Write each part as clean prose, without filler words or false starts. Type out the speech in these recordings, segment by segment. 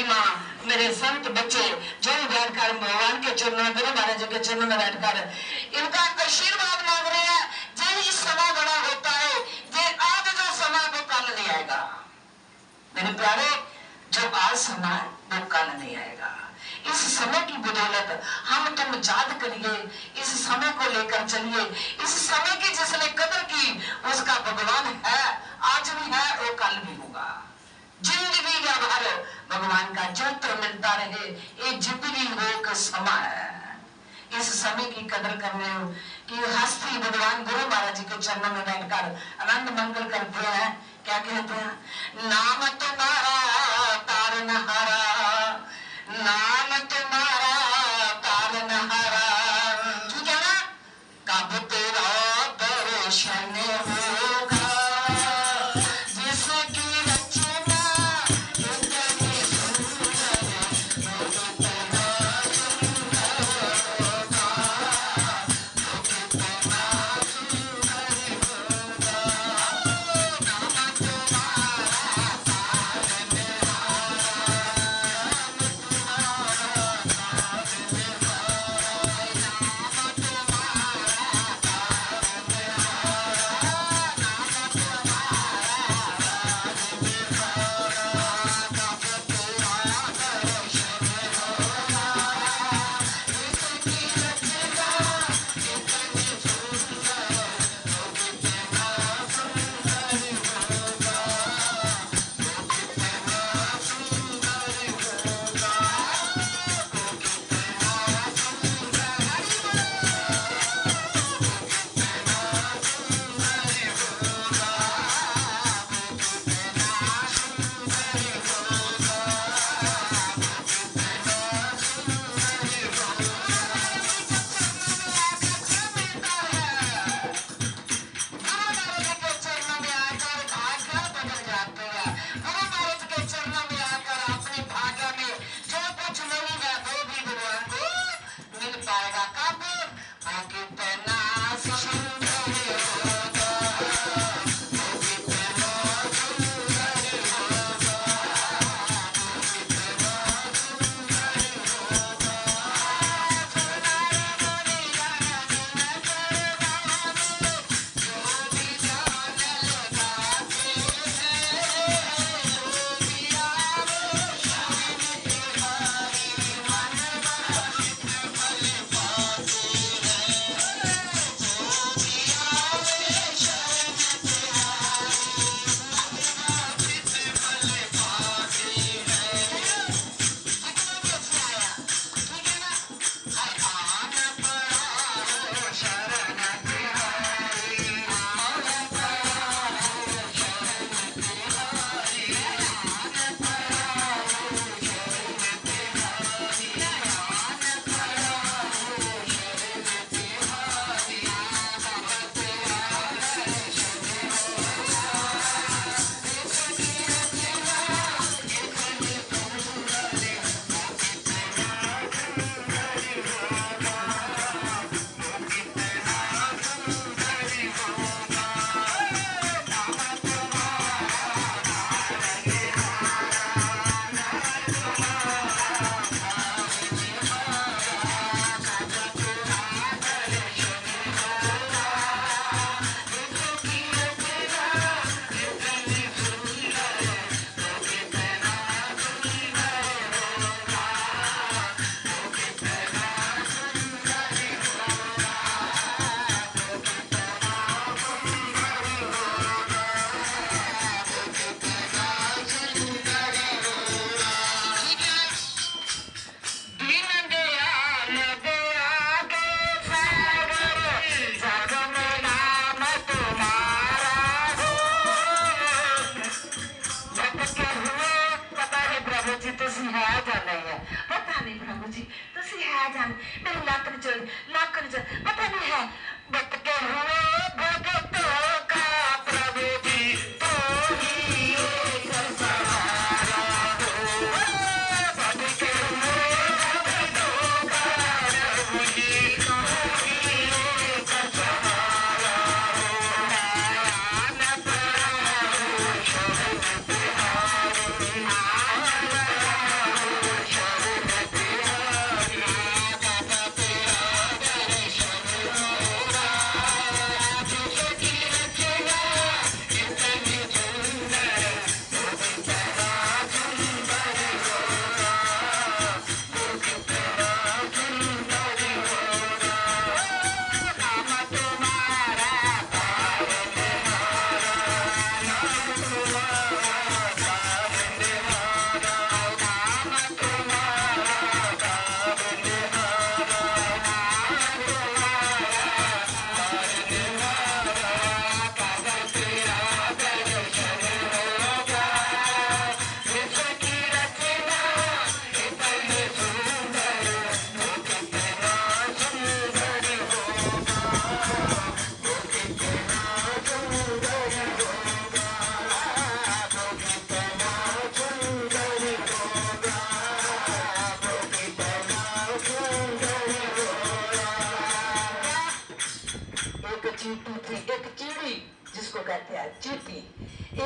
माँ, मेरे संत बच्चे जो बैठकर भगवान के चरणों में, गुरु महाराज के चरणों में बैठकर इनका आशीर्वाद मांग रहे हैं। जो इस समय बड़ा होता है, ये आज जो समय वो कल नहीं आएगा। मेरे प्यारे, जो आज समय वो कल नहीं आएगा। इस समय की बदौलत हम तुम याद करिए, इस समय को लेकर चलिए। इस समय की जिसने कदर की उसका भगवान है, आज भी है और कल भी होगा। जिंदगी का भर भगवान का चित्र मिलता रहे, ये जिंदगी एक समय है। इस समय की कदर करने की हस्ती भगवान गुरु महाराज जी के चरणों में बैठकर आनंद मंगल करते हैं। क्या कहते हैं? नाम तुम्हारा तारनहारा, नाम तुम्हारा तारनहारा। ठीक है ना? कब तेरा दर्शन होगा, जिसकी रचना इतनी सुंदर, कितना सुंदर होगा, कितना सुंदर होगा। नाम तुम्हारा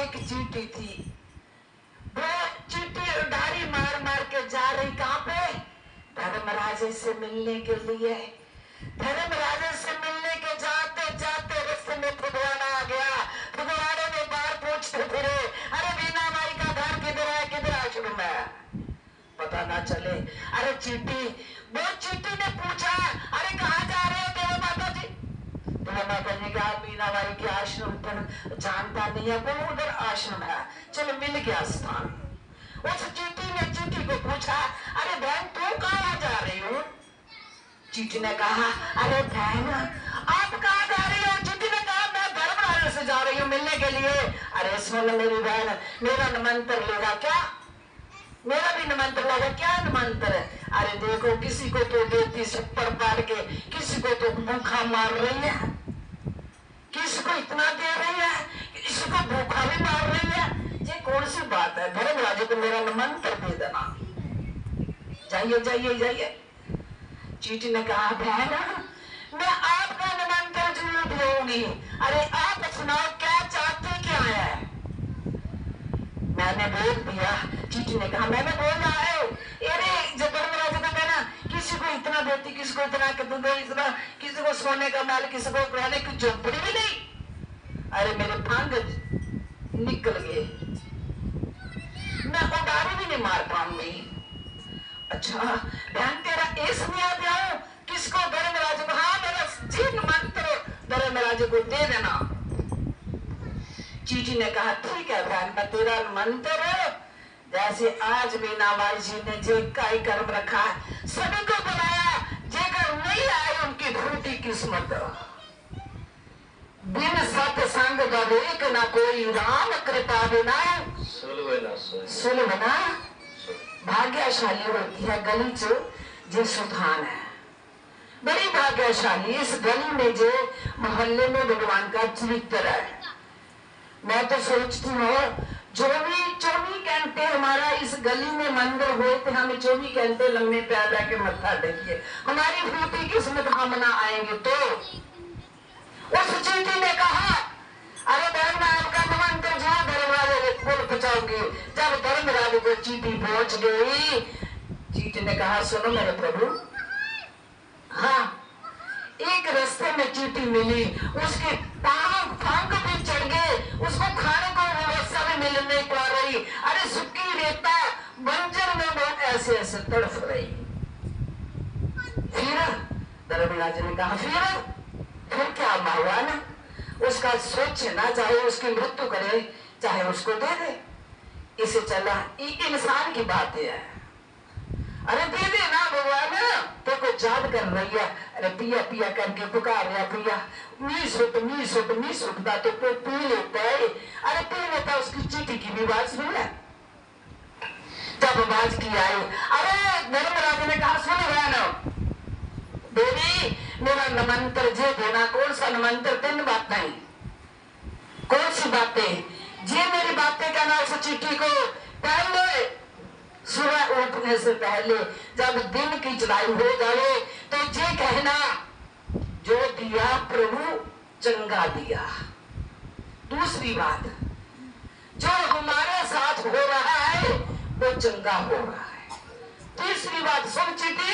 एक चींटी थी, वो चींटी उड़ारी मार मार के जा रही कहां पे? धर्मराज से मिलने के लिए। धर्मराज से मिलने के जाते जाते रास्ते में भगवान आ गया। भगवान ने बार पूछते फिरे, अरे बीना माई का घर किधर है, किधर आश्रम है, पता ना चले। अरे चींटी, वो चींटी ने पूछा, अरे कहाँ जा रहे हो देव माता जी? देव माता जी का मीना बाई के आश्रम पर जानता नहीं है, वो उधर आश्रम है, चलो मिल गया स्थान। उस चींटी ने चींटी को पूछा, अरे बहन तू कहाँ जा रही हो? चींटी ने कहा, अरे बहन आप कहाँ जा रही हो? चींटी ने कहा, मैं धर्मराज से जा रही हूँ मिलने के लिए। अरे सुन मेरी बहन, मेरा निमंत्रण लेगा क्या? मेरा भी निमंत्रण लेगा क्या? निमंत्रण? अरे देखो, किसी को तो देती छप्पड़ पाड़ के, किसी को तो भूखा मार रही है, किसी को इतना दे रही है, किसी को भूखा भी मार रही है। ये कौन सी बात है? धर्मराज को मेरा निमंत्रण दे देना, जाइए जाइए जाइए। चींटी ने कहा, बहन मैं आपका निमंत्रण जरूर दूंगी। अरे आप सुनाओ, क्या चाहते क्या है? मैंने बोल दिया। चींटी ने कहा, मैंने बोला है। अरे जब धर्मराज को कहना, किसी को इतना देती, किसी को इतना, इतना, किसी को सोने का महल, किसी को रहने की झोपड़ी भी नहीं। अरे मेरे पंख निकल गए, मैं उड़ारी भी नहीं मार पाऊंगी। अच्छा बहन, तेरा इसमें आऊं किसको? धर्मराज को। हाँ मेरा जी निमंत्रण धर्मराज को दे देना। चींटी ने कहा, ठीक है बहन, मैं तेरा निमंत्रण, जैसे आज मीना बाई जी ने जे का ही कर्म रखा है सभी को बुलाया, जेकर नहीं आए उनकी फूटी किस्मत। बिन सत्संग एक ना कोई, राम कृपा बिना सुलभना भाग्यशाली होती है गली जो सुधान है। बड़ी भाग्यशाली इस गली में जो मोहल्ले में भगवान का चरित्र है। मैं तो सोचती हूँ जो भी 24 घंटे हमारा इस गली में मंदिर हुए थे, हमें 24 घंटे लम्बे पैर रह के मत्था टेकिए, हमारी फूटी किस्मत हम ना आएंगे तो। उस चींटी ने कहा, अरे बहन मैं आपका निमंत्रण जहाँ धर्मराज बोल पहुंचाऊंगी। जब धर्मराज को चींटी पहुंच गई, चींटी ने कहा, सुनो मेरे प्रभु, हाँ एक रास्ते में चींटी मिली, उसके पंख भी चढ़ गए, उसको खाने को व्यवस्था भी मिल नहीं पा रही। अरे सुखी रेता बंजर में वो ऐसे ऐसे तड़फ रही। फिर धर्मराज ने कहा, फिर क्या हुआ ना, उसका सोचे ना, चाहे उसकी मृत्यु करे चाहे उसको दे दे, इसे चला इंसान की बात है। अरे दे दे ना भगवान, तेको याद कर रही है। अरे पिया पिया करके पुकार रहा, पिया नी सुटता तो पी लेता है। अरे पी लेता, उसकी चींटी की भी बात सुन ले। तब आवाज की आई, अरे धर्मराज ने कहा, सुन बहन देवी, मेरा निमंत्रण जे देना। कौन सा निमंत्रण? 3 बातें। कौन सी बातें? जे मेरी बातें कहना उस चींटी को। पहले सुबह उठने से पहले जब दिन की चढ़ाई हो जाए तो जे कहना, जो दिया प्रभु चंगा दिया। दूसरी बात, जो हमारे साथ हो रहा है वो चंगा हो रहा है। तीसरी बात, सुन चींटी,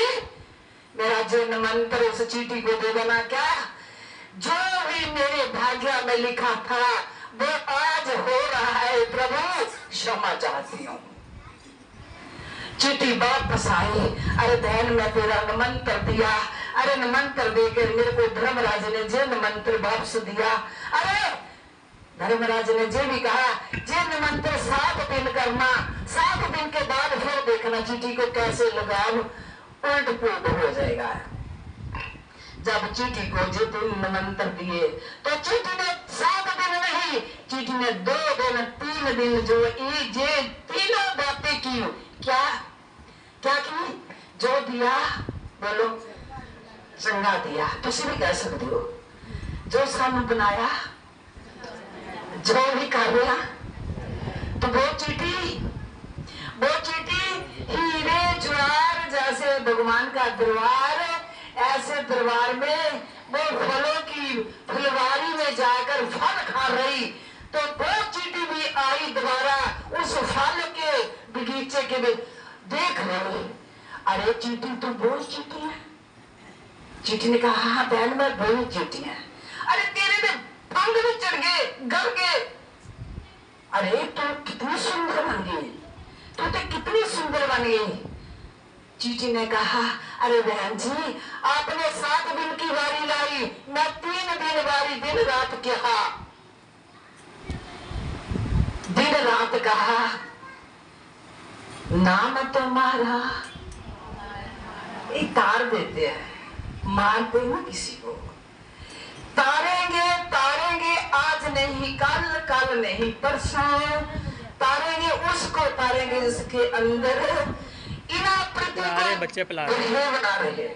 मेरा जो निमंत्रण उस चींटी को दे देना। क्या? जो भी मेरे भाग्य में लिखा था वो आज हो रहा है प्रभु, क्षमा चाहती हूँ। चींटी वापस आई, अरे बहन मैं तेरा निमंत्रण दिया। अरे निमंत्रण देकर मेरे को धर्मराज ने जे निमंत्रण वापस दिया। अरे धर्मराज ने जे भी कहा, जे निमंत्रण 7 दिन करना, 7 दिन के बाद फिर देखना चींटी को कैसे लगाव उल्ट पुलट हो जाएगा। जब चींटी को जो निमंत्रण दिए तो चींटी ने 7 दिन नहीं, चींटी ने 2 दिन 3 दिन जो ये तीनों बातें की। क्या क्या की? जो दिया बोलो चंगा दिया, तुम भी कह सकते हो। जो सामने बनाया, जो भी कर रहा, तो वो चींटी हीरे ज्वार जैसे भगवान का दरबार, ऐसे दरबार में वो फलों की फुलवारी में जाकर फल खा रही। तो वो चींटी भी आई दोबारा उस फल के बगीचे के में देख रही। अरे चींटी तू बोल चींटी है? चींटी ने कहा हाँ बहन मैं बोली चींटी है। अरे तेरे में पंख भी चढ़ गए गल गए। अरे तू कितनी सुंदर बन गई, तू तो कितनी सुंदर बन गई। चींटी ने कहा अरे बहन जी आपने 7 दिन की बारी लाई, मैं 3 दिन बारी दिन रात कहा, दिन रात कहा, नाम तुम्हारा तार देते हैं मारते ना किसी को। तारेंगे तारेंगे आज नहीं कल, कल नहीं परसों, तारेंगे उसको तारेंगे जिसके अंदर इना पृथ्वी बच्चे पिला बना रहे हैं।